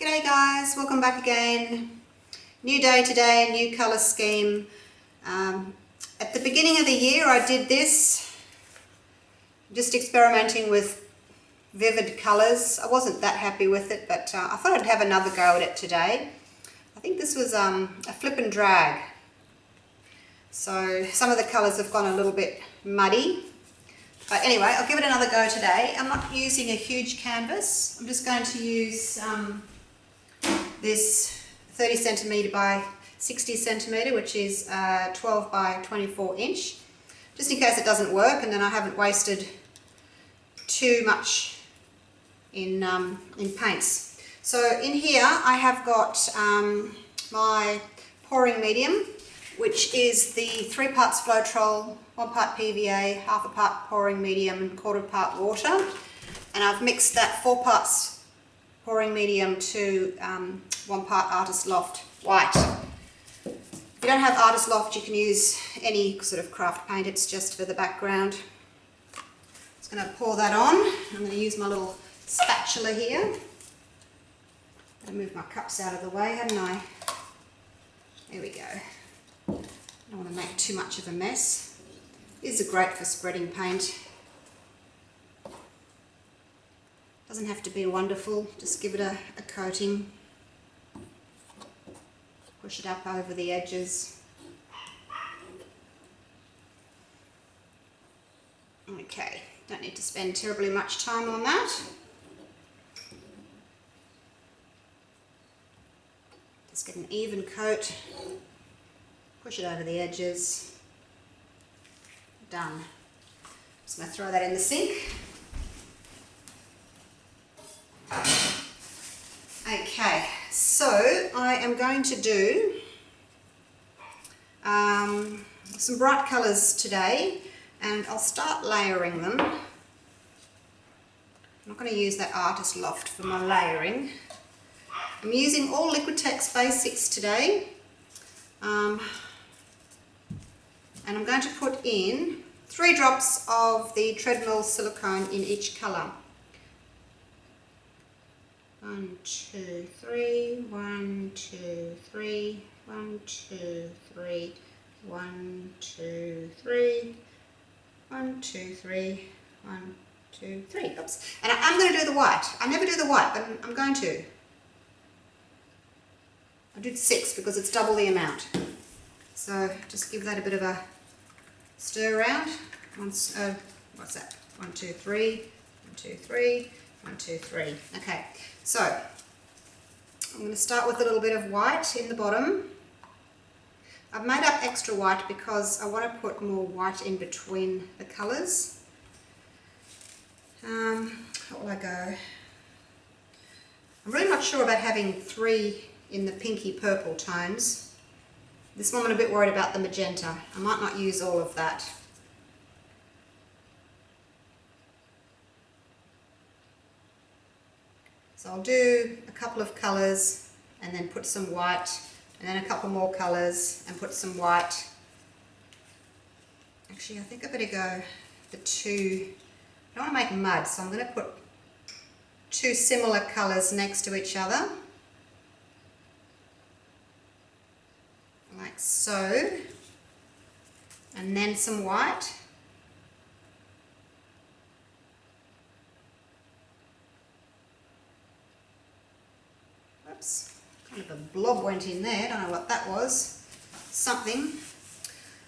G'day guys, welcome back again. New day today, new colour scheme. At the beginning of the year I did this, just experimenting with vivid colours. I wasn't that happy with it, but I thought I'd have another go at it today. I think this was a flip and drag. So some of the colours have gone a little bit muddy. But anyway, I'll give it another go today. I'm not using a huge canvas. I'm just going to use this 30 centimetre by 60 centimetre, which is 12 by 24 inch, just in case it doesn't work and then I haven't wasted too much in paints. So in here I have got my pouring medium, which is the 3 parts floetrol, 1 part PVA, half a part pouring medium and 1/4 part water. And I've mixed that 4 parts pouring medium to 1 part Artist Loft white. If you don't have Artist Loft, you can use any sort of craft paint, it's just for the background. Just going to pour that on. I'm going to use my little spatula here. I've moved my cups out of the way, hadn't I? There we go. I don't want to make too much of a mess. These are great for spreading paint. Doesn't have to be wonderful, just give it a coating. Push it up over the edges. Okay, don't need to spend terribly much time on that. Just get an even coat. Push it over the edges. Done. Just going to throw that in the sink. Okay, so I am going to do some bright colours today, and I'll start layering them. I'm not going to use that Artist Loft for my layering. I'm using all Liquitex Basics today. And I'm going to put in 3 drops of the treadmill silicone in each colour. 1, 2, 3, 1, 2, 3, 1, 2, 3, 1, 2, 3, 1, 2, 3, 1, 2, 3. Oops. And I'm going to do the white. I never do the white, but I'm going to. I did 6 because it's double the amount. So just give that a bit of a stir around. What's that? 1, 2, 3, 1, 2, 3, 1, 2, 3. Okay, so I'm going to start with a little bit of white in the bottom. I've made up extra white because I want to put more white in between the colours. How will I go? I'm really not sure about having 3 in the pinky purple tones. This one I'm a bit worried about the magenta. I might not use all of that. So I'll do a couple of colours and then put some white, and then a couple more colours and put some white. Actually, I think I better go the 2. I don't want to make mud, so I'm going to put 2 similar colours next to each other. Like so, and then some white. Oops, kind of a blob went in there, don't know what that was. Something.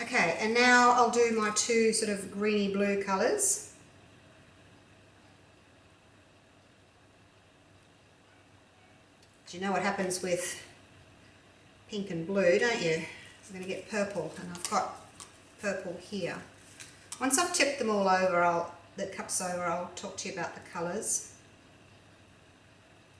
Okay, and now I'll do my 2 sort of greeny blue colours. Do you know what happens with pink and blue, don't you? I'm going to get purple, and I've got purple here. Once I've tipped them all over, the cups over, I'll talk to you about the colours.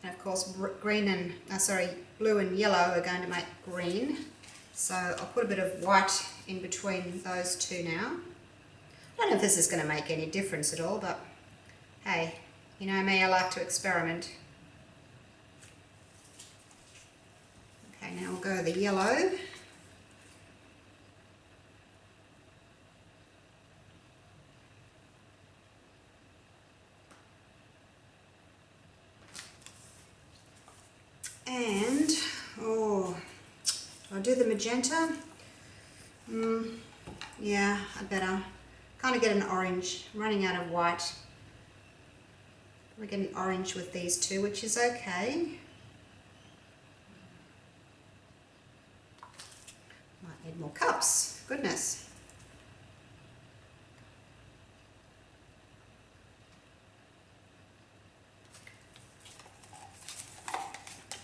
And of course, blue and yellow are going to make green. So I'll put a bit of white in between those 2 now. I don't know if this is going to make any difference at all, but hey, you know me, I like to experiment. Okay, now we'll go the yellow. And, oh, do I do the magenta? Yeah, I better. Kind of get an orange. I'm running out of white. We get an orange with these two, which is okay. Might need more cups. Goodness.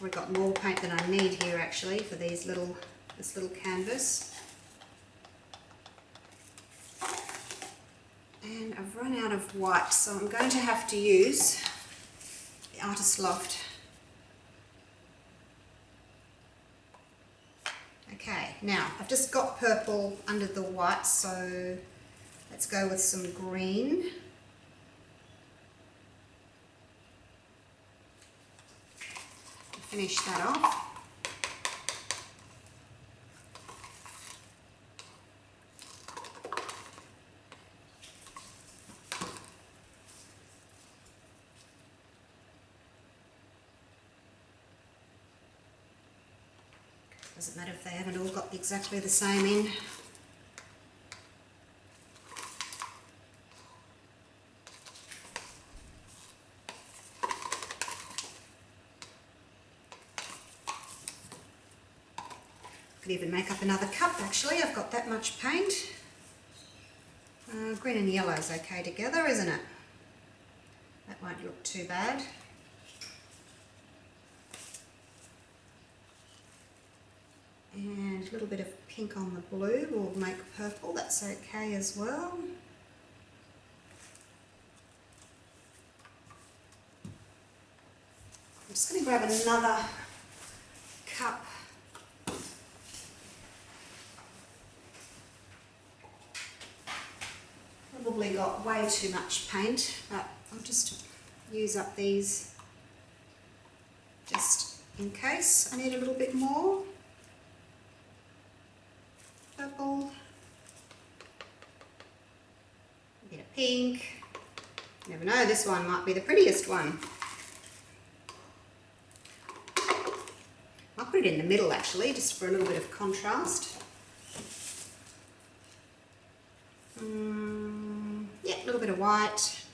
We've got more paint than I need here actually for this little canvas. And I've run out of white, so I'm going to have to use the Artist Loft. Okay, now I've just got purple under the white, so let's go with some green. Finish that off. Doesn't matter if they haven't all got exactly the same in. Could even make up another cup actually, I've got that much paint. Green and yellow is okay together, isn't it? That won't look too bad. And a little bit of pink on the blue will make purple, that's okay as well. I'm just going to grab another cup. Probably got way too much paint, but I'll just use up these just in case I need a little bit more. Purple, a bit of pink. You never know, this one might be the prettiest one. I'll put it in the middle actually, just for a little bit of contrast. Yeah, a little bit of white.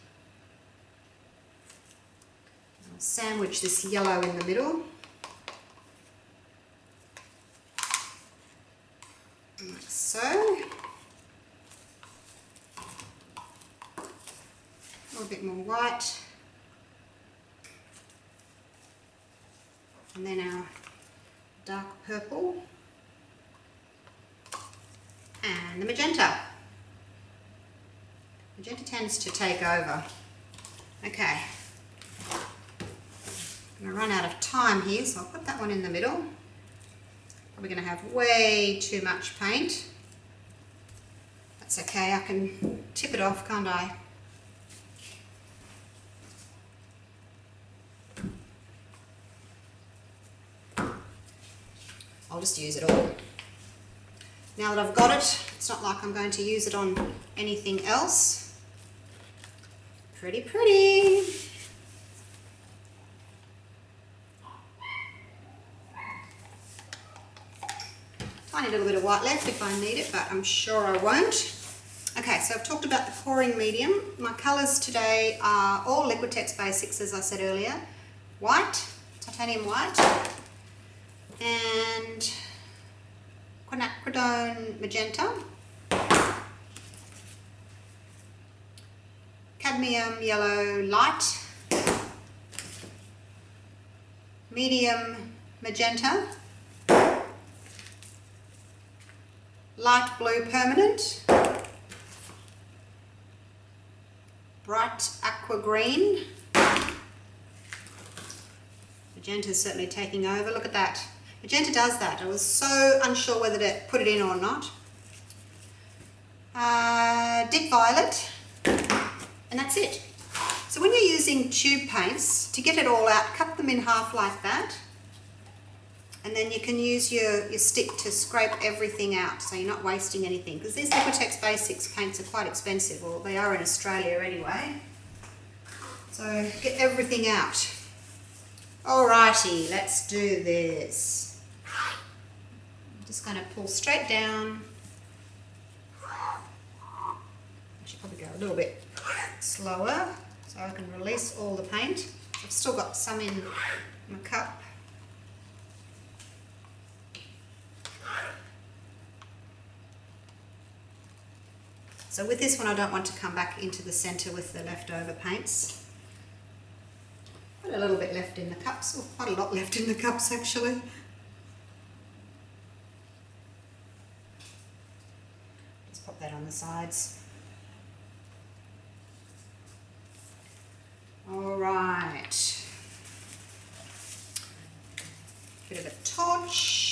I'll sandwich this yellow in the middle. Like so. A little bit more white. And then our dark purple. And the magenta. Magenta tends to take over. Okay. I'm going to run out of time here, so I'll put that one in the middle. Probably going to have way too much paint. That's okay, I can tip it off, can't I? I'll just use it all. Now that I've got it, it's not like I'm going to use it on anything else. Pretty, pretty. Tiny little bit of white left if I need it, but I'm sure I won't. Okay, so I've talked about the pouring medium. My colours today are all Liquitex Basics, as I said earlier. White, titanium white, and quinacridone magenta, cadmium yellow light, medium magenta, light blue permanent, bright aqua green. Magenta is certainly taking over, look at that. Magenta does that. I was so unsure whether to put it in or not. Deep violet, and that's it. So when you're using tube paints, to get it all out, cut them in half like that, and then you can use your stick to scrape everything out so you're not wasting anything, because these Liquitex Basics paints are quite expensive, or they are in Australia anyway. So get everything out. Alrighty, let's do this. I'm just going to pull straight down. I should probably go a little bit slower so I can release all the paint. I've still got some in my cup. So with this one, I don't want to come back into the centre with the leftover paints. Got a little bit left in the cups, or quite a lot left in the cups actually. Just pop that on the sides. All right. Bit of a torch.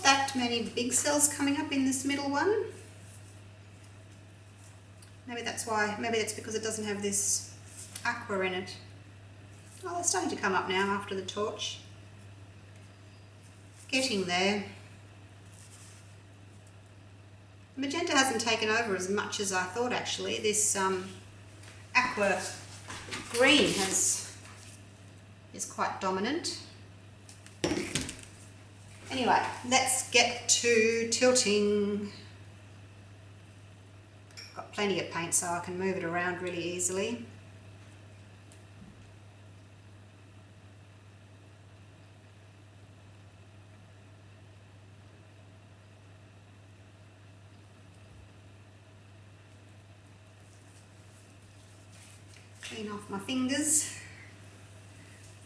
That many big cells coming up in this middle one. Maybe that's why, maybe it's because it doesn't have this aqua in it. Oh, they're starting to come up now after the torch. Getting there. The magenta hasn't taken over as much as I thought actually. This aqua green is quite dominant. Anyway, let's get to tilting. Got plenty of paint so I can move it around really easily. Clean off my fingers.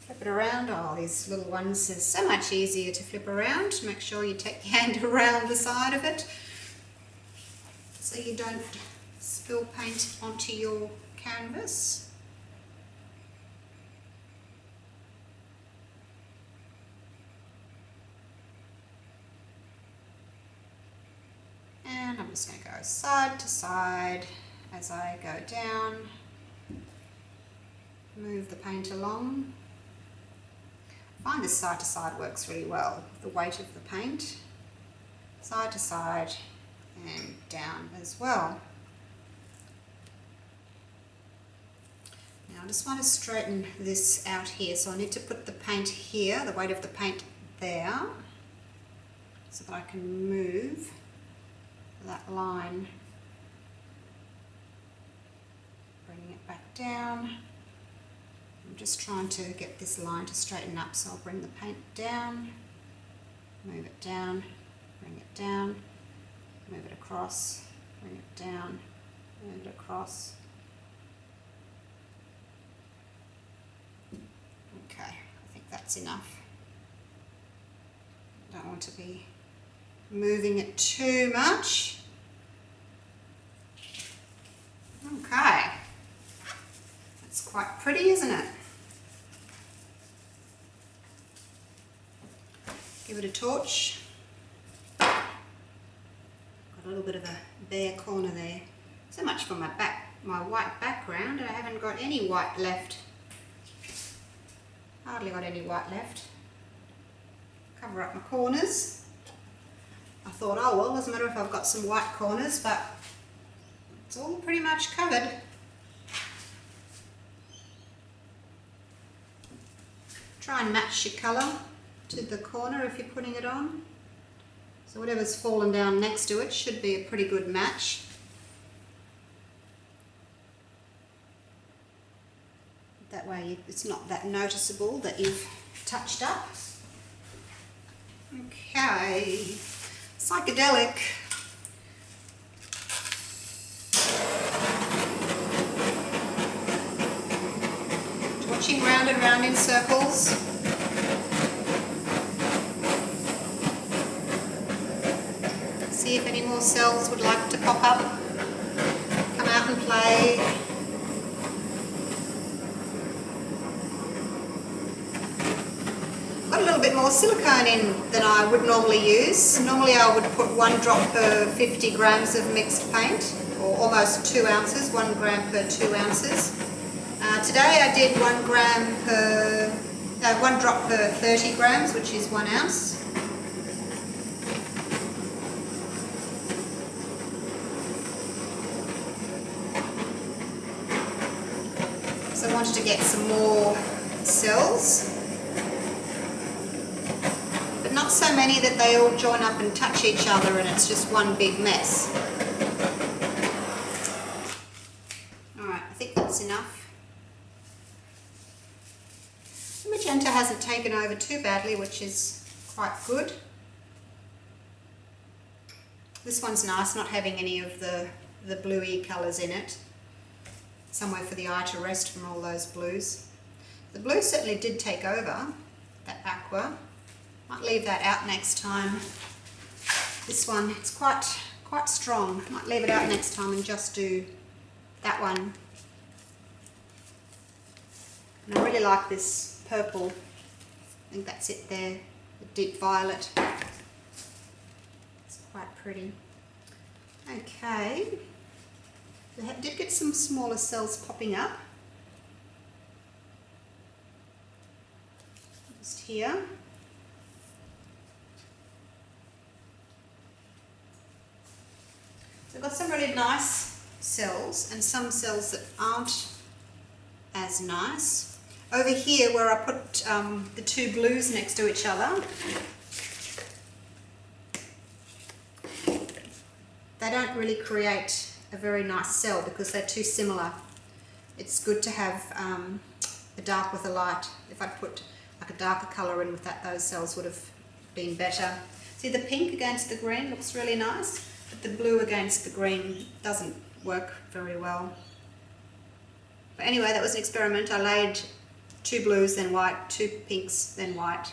Flip it around. Oh, these little ones are so much easier to flip around. Make sure you take your hand around the side of it so you don't spill paint onto your canvas. And I'm just going to go side to side as I go down. Move the paint along. I find this side to side works really well, the weight of the paint. Side to side and down as well. Now I just want to straighten this out here, so I need to put the paint here, the weight of the paint there, so that I can move that line. Bringing it back down. I'm just trying to get this line to straighten up, so I'll bring the paint down, move it down, bring it down, move it across, bring it down, move it across. Okay, I think that's enough. I don't want to be moving it too much. Okay, that's quite pretty, isn't it? Give it a torch. Got a little bit of a bare corner there. So much for my white background. I haven't got any white left. Hardly got any white left. Cover up my corners. I thought, oh well, doesn't matter if I've got some white corners, but it's all pretty much covered. Try and match your colour to the corner if you're putting it on. So whatever's fallen down next to it should be a pretty good match. That way it's not that noticeable that you've touched up. Okay, psychedelic. Torching round and round in circles. See if any more cells would like to pop up, come out and play. got a little bit more silicone in than I would normally use. Normally I would put 1 drop per 50 grams of mixed paint, or almost 2 ounces, 1 gram per 2 ounces. Today I did 1 drop per 30 grams, which is 1 ounce. So I wanted to get some more cells, but not so many that they all join up and touch each other and it's just one big mess. Alright, I think that's enough. The magenta hasn't taken over too badly, which is quite good. This one's nice, not having any of the bluey colours in it. Somewhere for the eye to rest from all those blues. The blue certainly did take over, that aqua. Might leave that out next time. This one, it's quite strong. Might leave it out next time and just do that one. And I really like this purple. I think that's it there, the deep violet. It's quite pretty. Okay. I did get some smaller cells popping up. Just here. So I've got some really nice cells and some cells that aren't as nice. Over here where I put the 2 blues next to each other, they don't really create a very nice cell because they're too similar. It's good to have a dark with a light. If I put like a darker colour in with that, those cells would have been better. See, the pink against the green looks really nice, but the blue against the green doesn't work very well. But anyway, that was an experiment. I laid 2 blues, then white, 2 pinks, then white,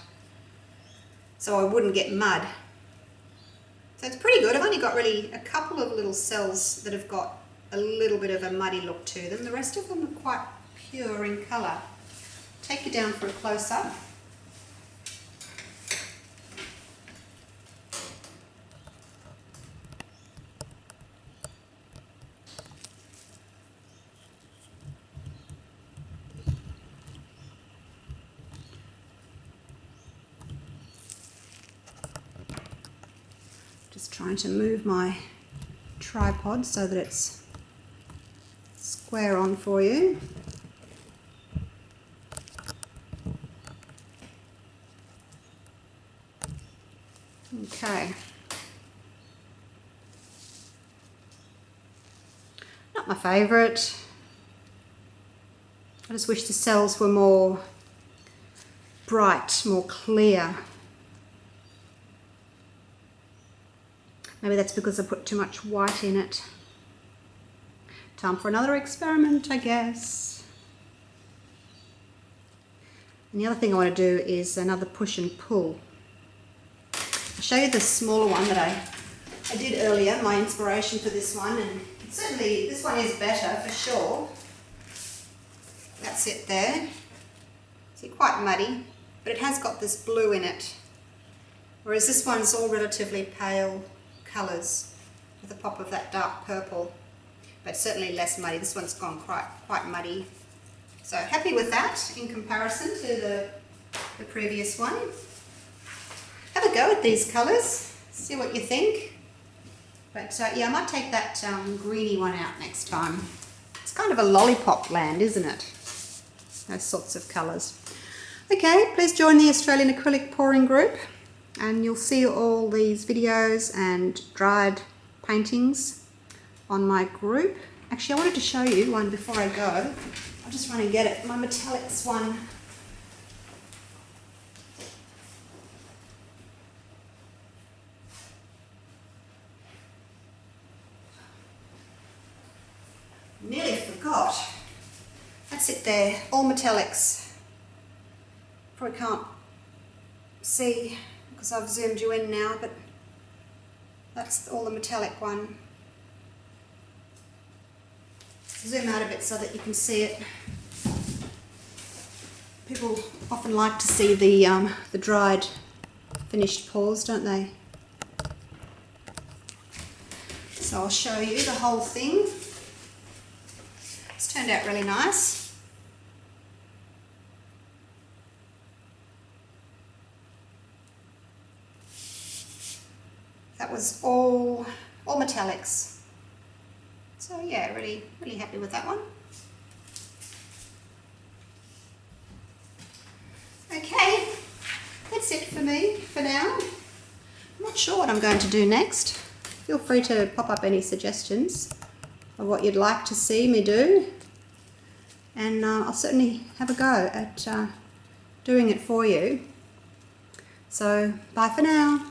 so I wouldn't get mud. So it's pretty good. I've only got really a couple of little cells that have got a little bit of a muddy look to them. The rest of them are quite pure in colour. Take you down for a close-up. Just trying to move my tripod so that it's square on for you. Okay. Not my favourite. I just wish the cells were more bright, more clear. Maybe that's because I put too much white in it. Time for another experiment, I guess. And the other thing I want to do is another push and pull. I'll show you the smaller one that I did earlier, my inspiration for this one, and certainly this one is better for sure. That's it there. See, quite muddy, but it has got this blue in it, whereas this one's all relatively pale colours with a pop of that dark purple, but certainly less muddy. This one's gone quite muddy. So happy with that in comparison to the previous one. Have a go at these colours, see what you think. But yeah, I might take that greeny one out next time. It's kind of a lollipop land, isn't it? Those sorts of colours. Okay, please join the Australian Acrylic Pouring Group, and you'll see all these videos and dried paintings on my group. Actually, I wanted to show you one before I go. I'll just run and get it. My metallics one. Nearly forgot. That's it there, all metallics. Probably can't see because I've zoomed you in now, but that's all the metallic one. Zoom out a bit so that you can see it. People often like to see the dried finished paws, don't they? So I'll show you the whole thing. It's turned out really nice. That was all metallics. So yeah, really happy with that one. Okay, that's it for me for now. I'm not sure what I'm going to do next. Feel free to pop up any suggestions of what you'd like to see me do, and I'll certainly have a go at doing it for you. So bye for now.